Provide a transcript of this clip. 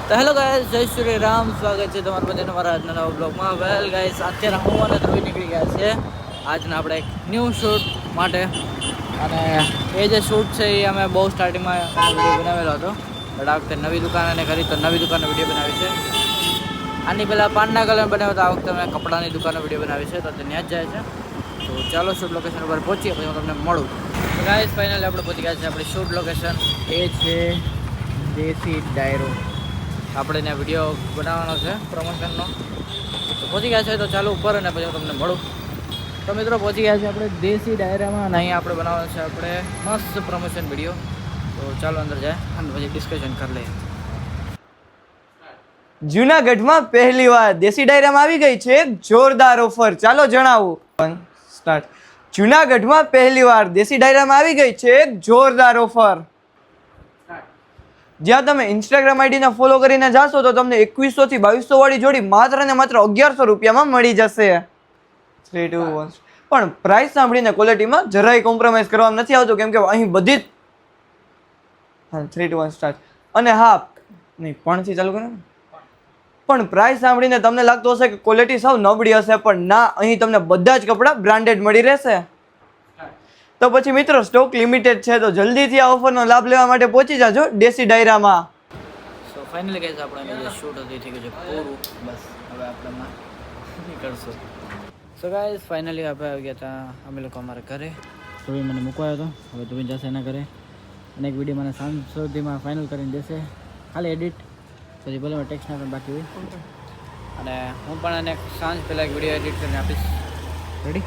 તો hello guys, જય શ્રી રામ. સ્વાગત છે તમારું બધાને મારા આજના નવા બ્લોગમાં. વેલ ગાઈસ, અત્યારે હું અને ધ્રુવી નીકળી ગયા છે આજના આપણે એક ન્યૂ શૂટ માટે. અને એ જે શૂટ છે એ અમે બહુ સ્ટાર્ટિંગમાં વિડીયો બનાવેલો હતો, બટ આ વખતે નવી દુકાન અને કરી તો નવી દુકાનનો વિડીયો બનાવી છે. આની પહેલાં પાનના કલર બનાવ્યો તો આ વખતે અમે કપડાની દુકાનનો વિડીયો બનાવી છે, તો તે ત્યાં જ જાય છે. તો ચાલો શૂટ લોકેશન ઉપર પહોંચીએ, પછી હું તમને મળું. તો ગાઈસ, ફાઇનલી આપણે પહોંચી ગયા છે આપણી શૂટ લોકેશન. એ છે દેશી ડાયરો. આપણે ત્યાં વિડીયો બનાવવાનો છે પ્રમોશનનો. તો પહોંચી ગયા છે, તો ચાલો ઉપર અને પછી હું તમને મળું. તો મિત્રો પહોંચી ગયા છે આપણે દેશી ડાયરામાં, અને અહીંયા આપણે બનાવવાનો છે આપણે મસ્ત પ્રમોશન વિડીયો. તો ચાલો અંદર જાય અને પછી ડિસ્કશન કરી લઈએ. જૂનાગઢમાં પહેલી વાર દેશી ડાયરામાં આવી ગઈ છે એક જોરદાર ઓફર. ચાલો જણાવું. સ્ટાર્ટ. જૂનાગઢમાં પહેલી વાર દેશી ડાયરામાં આવી ગઈ છે એક જોરદાર ઓફર. જ્યાં તમે ઇન્સ્ટાગ્રામ આઈડીને ફોલો કરીને જાશો તો તમને 2100 થી 2200 વાળી જોડી માત્ર ને માત્ર 1100 રૂપિયામાં મળી જશે. 3, 2, 1. પણ પ્રાઇસ સાંભળીને ક્વોલિટીમાં જરાય કોમ્પ્રોમાઇઝ કરવામાં નથી આવતું, કેમ કે અહીં બધી 3, 2, 1 સ્ટાર્ટ. અને હા, નહીં પણથી ચાલુ કરો. પણ પ્રાઇસ સાંભળીને તમને લાગતું હશે કે ક્વોલિટી સાવ નબળી હશે, પણ ના, અહીં તમને બધા જ કપડાં બ્રાન્ડેડ મળી રહેશે. તો પછી મિત્રો સ્ટોક લિમિટેડ છે, તો જલ્દીથી આ ઓફરનો લાભ લેવા માટે પહોંચી જાજો દેશી ડાયરામાં. સો ફાઇનલી ગાઈસ, આપણે જે શૂટ હતી થઈ ગયું છે પૂરું. બસ હવે આપણે નીકળશું. સો ગાઈસ, ફાઇનલી આપણે આવી ગયા હતા અમે લોકો અમારા ઘરે. ધોવી મને મૂકવાયો હતો, હવે ધોવી જશે એના ઘરે. અને એક વિડીયો મને સાંજ સુધીમાં ફાઇનલ કરીને દેશે, ખાલી એડિટ. પછી ભલે મેં ટેક્સ્ટના પણ બાકી હોય, અને હું પણ એને સાંજ પહેલાં એક વિડીયો એડિટ કરીને આપીશ. રેડી?